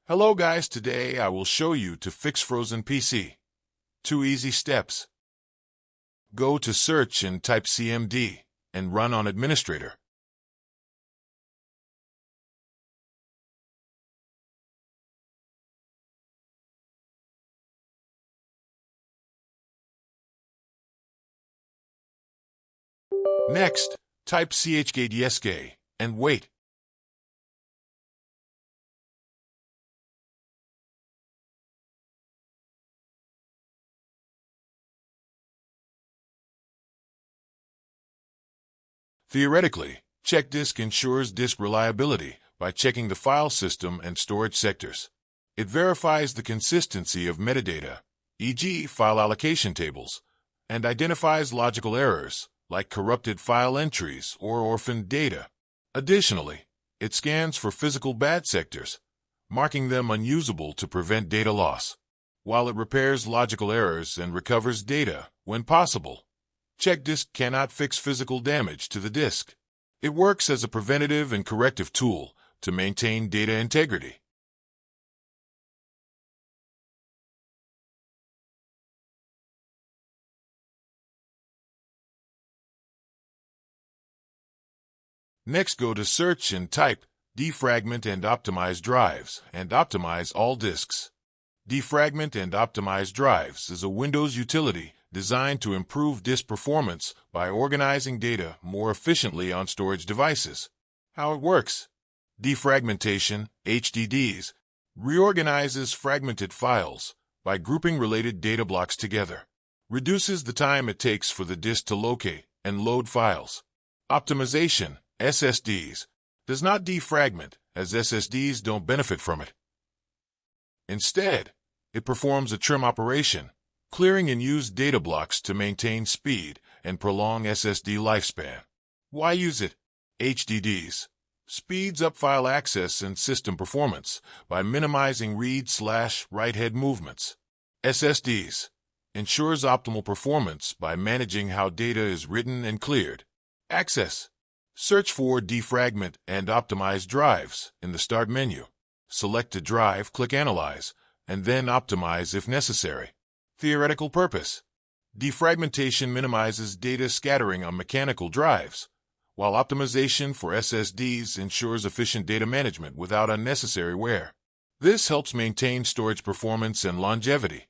Hello guys, today I will show you to fix frozen PC. 2 easy steps. Go to search and type CMD and run on administrator. Next, type chkdsk and wait. Theoretically, check disk ensures disk reliability by checking the file system and storage sectors. It verifies the consistency of metadata, e.g. file allocation tables, and identifies logical errors like corrupted file entries or orphaned data. Additionally, it scans for physical bad sectors, marking them unusable to prevent data loss, while it repairs logical errors and recovers data when possible. Check disk cannot fix physical damage to the disk. It works as a preventative and corrective tool to maintain data integrity. Next, go to search and type defragment and optimize drives and optimize all disks. Defragment and optimize drives is a Windows utility designed to improve disk performance by organizing data more efficiently on storage devices. How it works: defragmentation, HDDs, reorganizes fragmented files by grouping related data blocks together, reduces the time it takes for the disk to locate and load files. Optimization, SSDs, does not defragment, as SSDs don't benefit from it. Instead, it performs a trim operation, clearing unused data blocks to maintain speed and prolong SSD lifespan. Why use it? HDDs speeds up file access and system performance by minimizing read/write head movements. SSDs ensures optimal performance by managing how data is written and cleared. Access. Search for defragment and optimize drives in the Start menu. Select a drive, click Analyze, and then Optimize if necessary. Theoretical purpose: defragmentation minimizes data scattering on mechanical drives, while optimization for SSDs ensures efficient data management without unnecessary wear. This helps maintain storage performance and longevity.